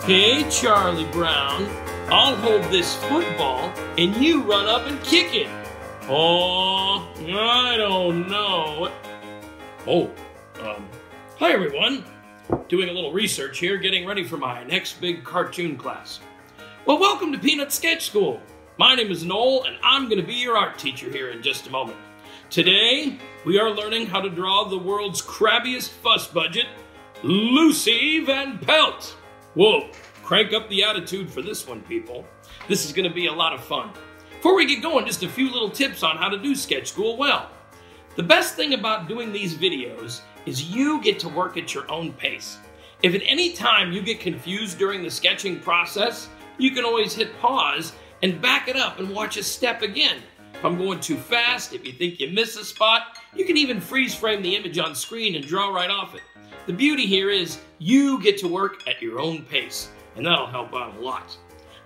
Hey, Charlie Brown, I'll hold this football and you run up and kick it. Oh, I don't know. Oh, hi everyone. Doing a little research here, getting ready for my next big cartoon class. Well, welcome to Peanut Sketch School. My name is Noel, and I'm going to be your art teacher here in just a moment. Today, we are learning how to draw the world's crabbiest fuss budget, Lucy van Pelt. Whoa, crank up the attitude for this one, people. This is going to be a lot of fun. Before we get going, just a few little tips on how to do sketch school well. The best thing about doing these videos is you get to work at your own pace. If at any time you get confused during the sketching process, you can always hit pause and back it up and watch a step again. If I'm going too fast, if you think you miss a spot, you can even freeze frame the image on screen and draw right off it. The beauty here is you get to work at your own pace, and that'll help out a lot.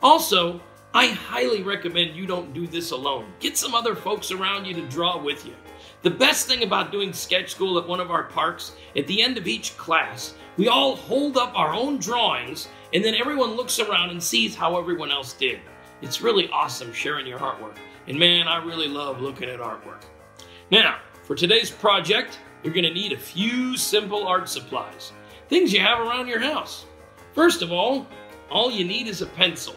Also, I highly recommend you don't do this alone. Get some other folks around you to draw with you. The best thing about doing sketch school at one of our parks, at the end of each class, we all hold up our own drawings, and then everyone looks around and sees how everyone else did. It's really awesome sharing your artwork. And man, I really love looking at artwork. Now, for today's project, you're going to need a few simple art supplies. Things you have around your house. First of all you need is a pencil.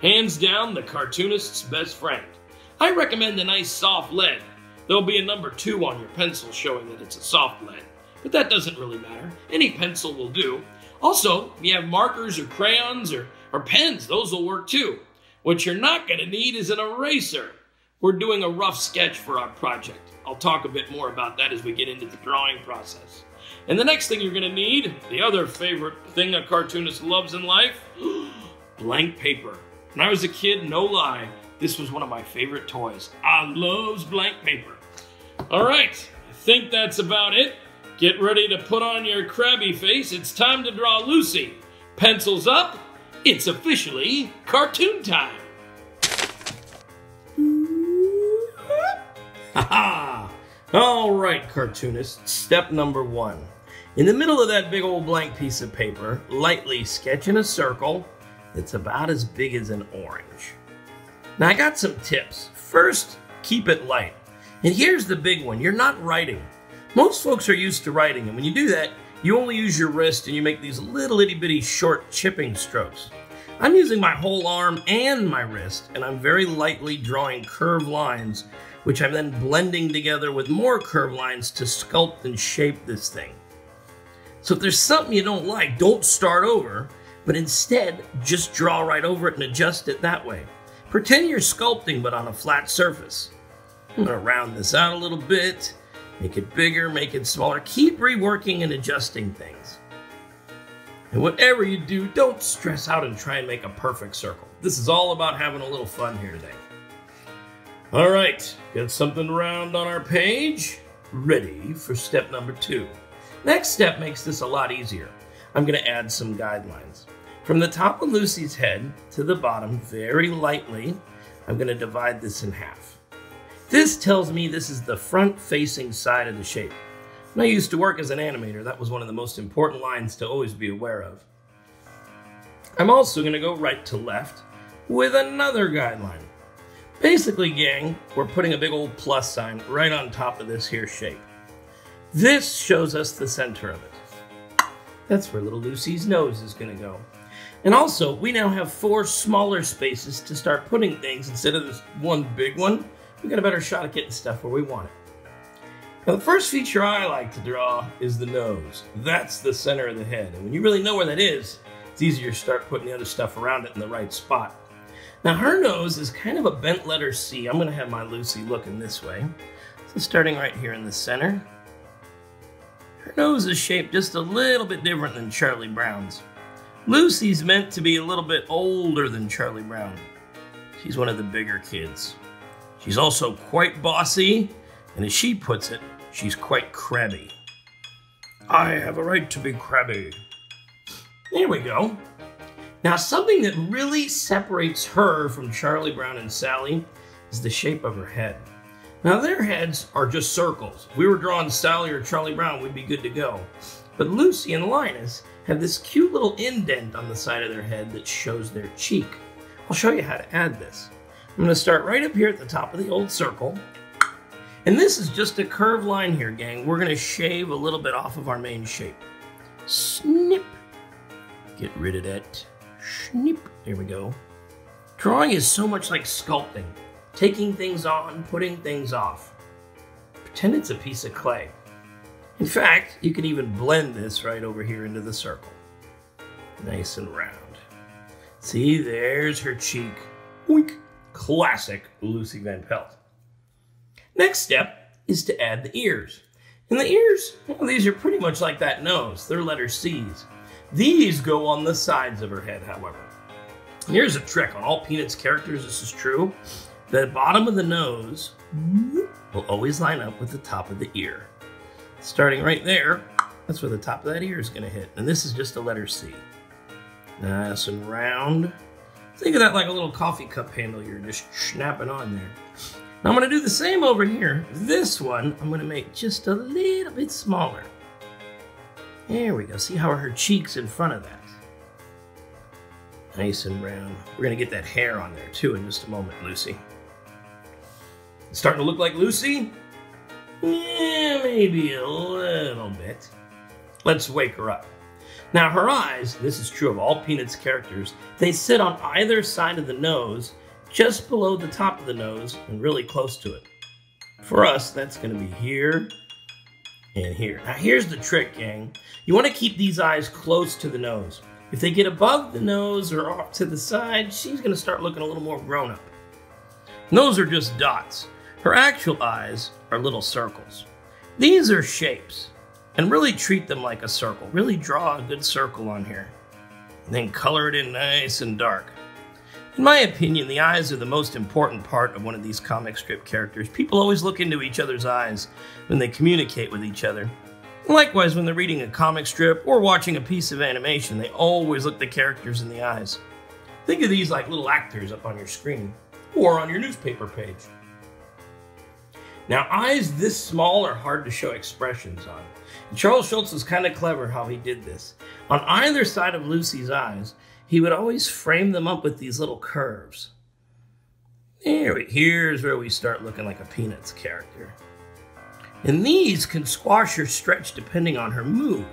Hands down, the cartoonist's best friend. I recommend a nice soft lead. There'll be a number 2 on your pencil showing that it's a soft lead. But that doesn't really matter. Any pencil will do. Also, if you have markers or crayons or pens, those will work too. What you're not going to need is an eraser. We're doing a rough sketch for our project. I'll talk a bit more about that as we get into the drawing process. And the next thing you're going to need, the other favorite thing a cartoonist loves in life, blank paper. When I was a kid, no lie, this was one of my favorite toys. I loves blank paper. All right, I think that's about it. Get ready to put on your crabby face. It's time to draw Lucy. Pencils up. It's officially cartoon time. Ha-ha! All right, cartoonists, step number 1. In the middle of that big old blank piece of paper, lightly sketch in a circle that's about as big as an orange. Now, I got some tips. First, keep it light. And here's the big one. You're not writing. Most folks are used to writing, and when you do that, you only use your wrist and you make these little itty-bitty short chipping strokes. I'm using my whole arm and my wrist, and I'm very lightly drawing curved lines, which I'm then blending together with more curved lines to sculpt and shape this thing. So if there's something you don't like, don't start over, but instead just draw right over it and adjust it that way. Pretend you're sculpting, but on a flat surface. I'm gonna round this out a little bit, make it bigger, make it smaller. Keep reworking and adjusting things. And whatever you do, don't stress out and try and make a perfect circle. This is all about having a little fun here today. All right, got something round on our page. Ready for step number 2. Next step makes this a lot easier. I'm gonna add some guidelines. From the top of Lucy's head to the bottom, very lightly, I'm gonna divide this in half. This tells me this is the front-facing side of the shape. When I used to work as an animator, that was one of the most important lines to always be aware of. I'm also going to go right to left with another guideline. Basically, gang, we're putting a big old plus sign right on top of this here shape. This shows us the center of it. That's where little Lucy's nose is going to go. And also, we now have 4 smaller spaces to start putting things instead of this one big one. We got a better shot at getting stuff where we want it. Now, the first feature I like to draw is the nose. That's the center of the head. And when you really know where that is, it's easier to start putting the other stuff around it in the right spot. Now, her nose is kind of a bent letter C. I'm going to have my Lucy looking this way. So starting right here in the center. Her nose is shaped just a little bit different than Charlie Brown's. Lucy's meant to be a little bit older than Charlie Brown. She's one of the bigger kids. She's also quite bossy, and as she puts it, she's quite crabby. I have a right to be crabby. There we go. Now, something that really separates her from Charlie Brown and Sally is the shape of her head. Now, their heads are just circles. If we were drawing Sally or Charlie Brown, we'd be good to go. But Lucy and Linus have this cute little indent on the side of their head that shows their cheek. I'll show you how to add this. I'm going to start right up here at the top of the old circle. And this is just a curved line here, gang. We're going to shave a little bit off of our main shape. Snip. Get rid of that. Snip. There we go. Drawing is so much like sculpting. Taking things on, putting things off. Pretend it's a piece of clay. In fact, you can even blend this right over here into the circle. Nice and round. See, there's her cheek. Oink. Classic Lucy van Pelt. Next step is to add the ears. And the ears, well, these are pretty much like that nose. They're letter C's. These go on the sides of her head, however. And here's a trick. On all Peanuts characters, this is true. The bottom of the nose will always line up with the top of the ear. Starting right there, that's where the top of that ear is going to hit. And this is just a letter C. Nice and round. Think of that like a little coffee cup handle you're just snapping on there. Now I'm going to do the same over here. This one, I'm going to make just a little bit smaller. There we go. See how her cheek's in front of that? Nice and round. We're going to get that hair on there too in just a moment, Lucy. It's starting to look like Lucy? Yeah, maybe a little bit. Let's wake her up. Now her eyes, this is true of all Peanuts characters, they sit on either side of the nose, just below the top of the nose and really close to it. For us, that's going to be here and here. Now here's the trick, gang. You want to keep these eyes close to the nose. If they get above the nose or off to the side, she's going to start looking a little more grown up. And those are just dots. Her actual eyes are little circles. These are shapes, and really treat them like a circle. Really draw a good circle on here, and then color it in nice and dark. In my opinion, the eyes are the most important part of one of these comic strip characters. People always look into each other's eyes when they communicate with each other. Likewise, when they're reading a comic strip or watching a piece of animation, they always look the characters in the eyes. Think of these like little actors up on your screen or on your newspaper page. Now, eyes this small are hard to show expressions on. And Charles Schulz was kind of clever how he did this. On either side of Lucy's eyes, he would always frame them up with these little curves. Here's where we start looking like a Peanuts character. And these can squash or stretch depending on her mood.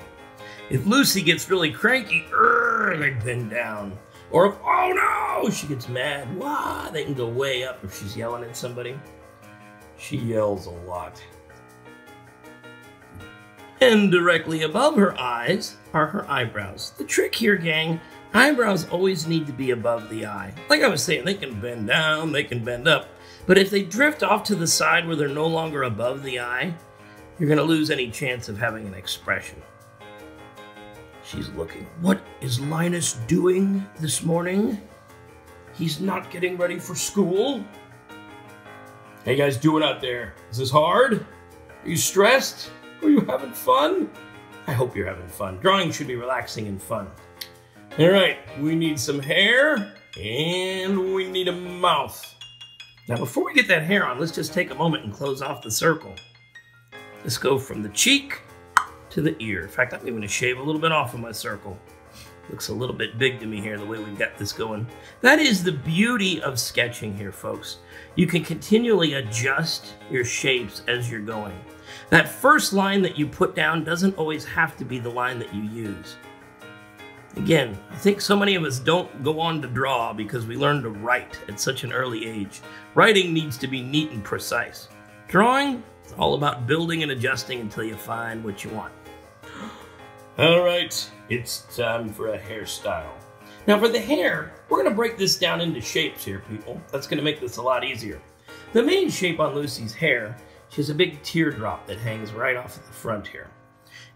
If Lucy gets really cranky, they bend down. Or if, oh no, she gets mad, they can go way up if she's yelling at somebody. She yells a lot. And directly above her eyes are her eyebrows. The trick here, gang, eyebrows always need to be above the eye. Like I was saying, they can bend down, they can bend up. But if they drift off to the side where they're no longer above the eye, you're going to lose any chance of having an expression. She's looking. What is Linus doing this morning? He's not getting ready for school. Hey guys, doing out there? Is this hard? Are you stressed? Are you having fun? I hope you're having fun. Drawing should be relaxing and fun. All right, we need some hair and we need a mouth. Now, before we get that hair on, let's just take a moment and close off the circle. Let's go from the cheek to the ear. In fact, I'm even going to shave a little bit off of my circle. Looks a little bit big to me here, the way we've got this going. That is the beauty of sketching here, folks. You can continually adjust your shapes as you're going. That first line that you put down doesn't always have to be the line that you use. Again, I think so many of us don't go on to draw because we learn to write at such an early age. Writing needs to be neat and precise. Drawing, it's all about building and adjusting until you find what you want. All right, it's time for a hairstyle. Now for the hair, we're going to break this down into shapes here, people. That's going to make this a lot easier. The main shape on Lucy's hair, she has a big teardrop that hangs right off at the front here.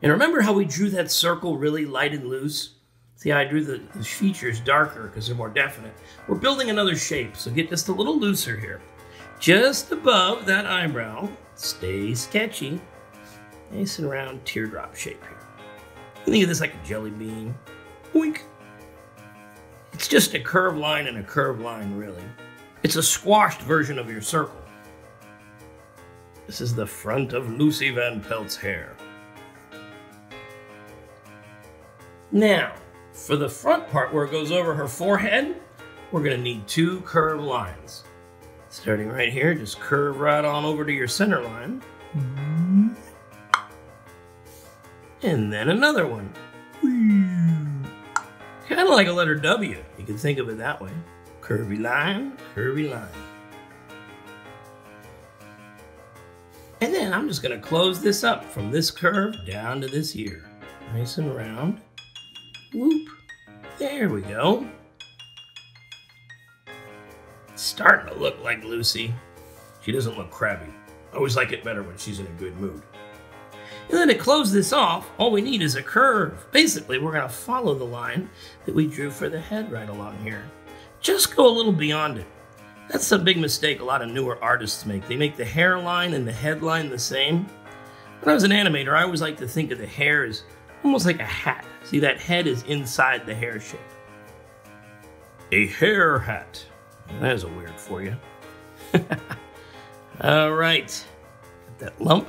And remember how we drew that circle really light and loose? See how I drew the features darker because they're more definite. We're building another shape, so get just a little looser here. Just above that eyebrow, stay sketchy. Nice and round teardrop shape here. Think of this like a jelly bean. Oink. It's just a curved line and a curved line, really. It's a squashed version of your circle. This is the front of Lucy van Pelt's hair. Now, for the front part where it goes over her forehead, we're going to need 2 curved lines. Starting right here, just curve right on over to your center line. And then another one. Kind of like a letter W. You can think of it that way. Curvy line, curvy line. And then I'm just going to close this up from this curve down to this ear. Nice and round. Whoop. There we go. It's starting to look like Lucy. She doesn't look crabby. I always like it better when she's in a good mood. And then to close this off, all we need is a curve. Basically, we're going to follow the line that we drew for the head right along here. Just go a little beyond it. That's a big mistake a lot of newer artists make. They make the hairline and the headline the same. When I was an animator, I always like to think of the hair as almost like a hat. See, that head is inside the hair shape. A hair hat. That is a weird for you. All right. Got that lump.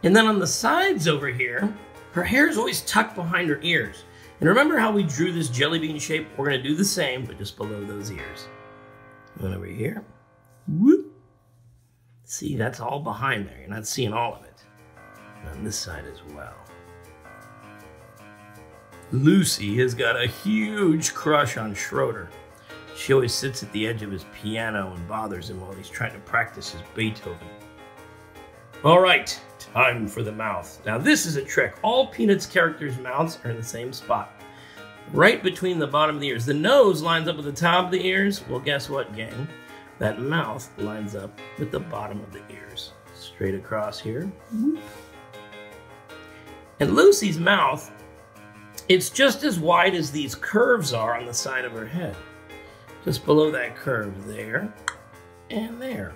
And then on the sides over here, her hair is always tucked behind her ears. And remember how we drew this jelly bean shape? We're going to do the same, but just below those ears. One over here. Whoop. See, that's all behind there. You're not seeing all of it. And on this side as well. Lucy has got a huge crush on Schroeder. She always sits at the edge of his piano and bothers him while he's trying to practice his Beethoven. All right, time for the mouth. Now this is a trick. All Peanuts characters' mouths are in the same spot. Right between the bottom of the ears. The nose lines up with the top of the ears. Well, guess what, gang? That mouth lines up with the bottom of the ears. Straight across here. And Lucy's mouth, it's just as wide as these curves are on the side of her head. Just below that curve there and there.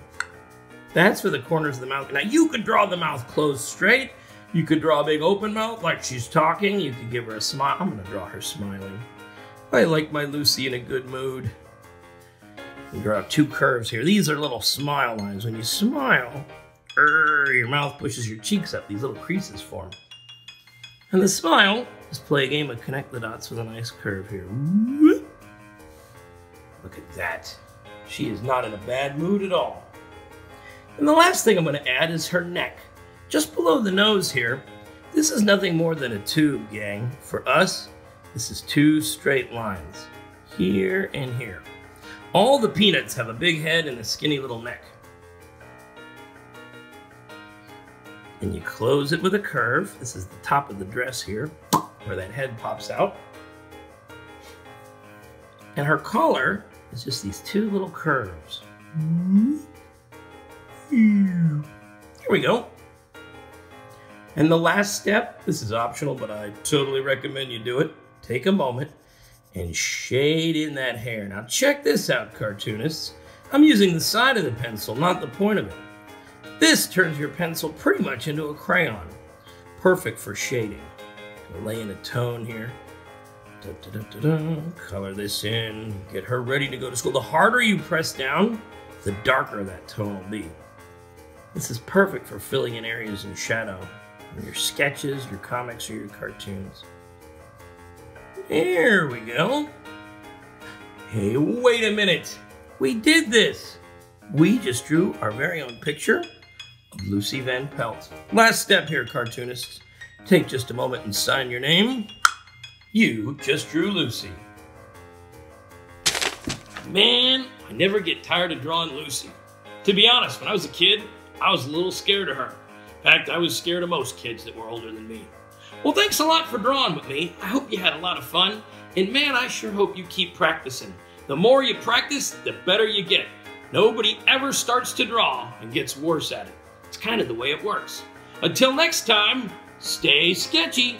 That's for the corners of the mouth. Now you could draw the mouth closed straight. You could draw a big open mouth like she's talking. You could give her a smile. I'm going to draw her smiling. I like my Lucy in a good mood. You draw 2 curves here. These are little smile lines. When you smile, your mouth pushes your cheeks up. These little creases form. And the smile is play a game of connect the dots with a nice curve here. Look at that. She is not in a bad mood at all. And the last thing I'm going to add is her neck. Just below the nose here, this is nothing more than a tube, gang. For us, this is 2 straight lines. Here and here. All the Peanuts have a big head and a skinny little neck. And you close it with a curve. This is the top of the dress here, where that head pops out. And her collar is just these 2 little curves. Here we go. And the last step, this is optional, but I totally recommend you do it. Take a moment and shade in that hair. Now check this out, cartoonists. I'm using the side of the pencil, not the point of it. This turns your pencil pretty much into a crayon. Perfect for shading. Lay in a tone here. Color this in. Get her ready to go to school. The harder you press down, the darker that tone will be. This is perfect for filling in areas in shadow. In your sketches, your comics, or your cartoons. There we go. Hey, wait a minute. We did this. We just drew our very own picture of Lucy van Pelt. Last step here, cartoonists. Take just a moment and sign your name. You just drew Lucy. Man, I never get tired of drawing Lucy. To be honest, when I was a kid, I was a little scared of her. In fact, I was scared of most kids that were older than me. Well, thanks a lot for drawing with me. I hope you had a lot of fun. And man, I sure hope you keep practicing. The more you practice, the better you get. Nobody ever starts to draw and gets worse at it. It's kind of the way it works. Until next time, stay sketchy.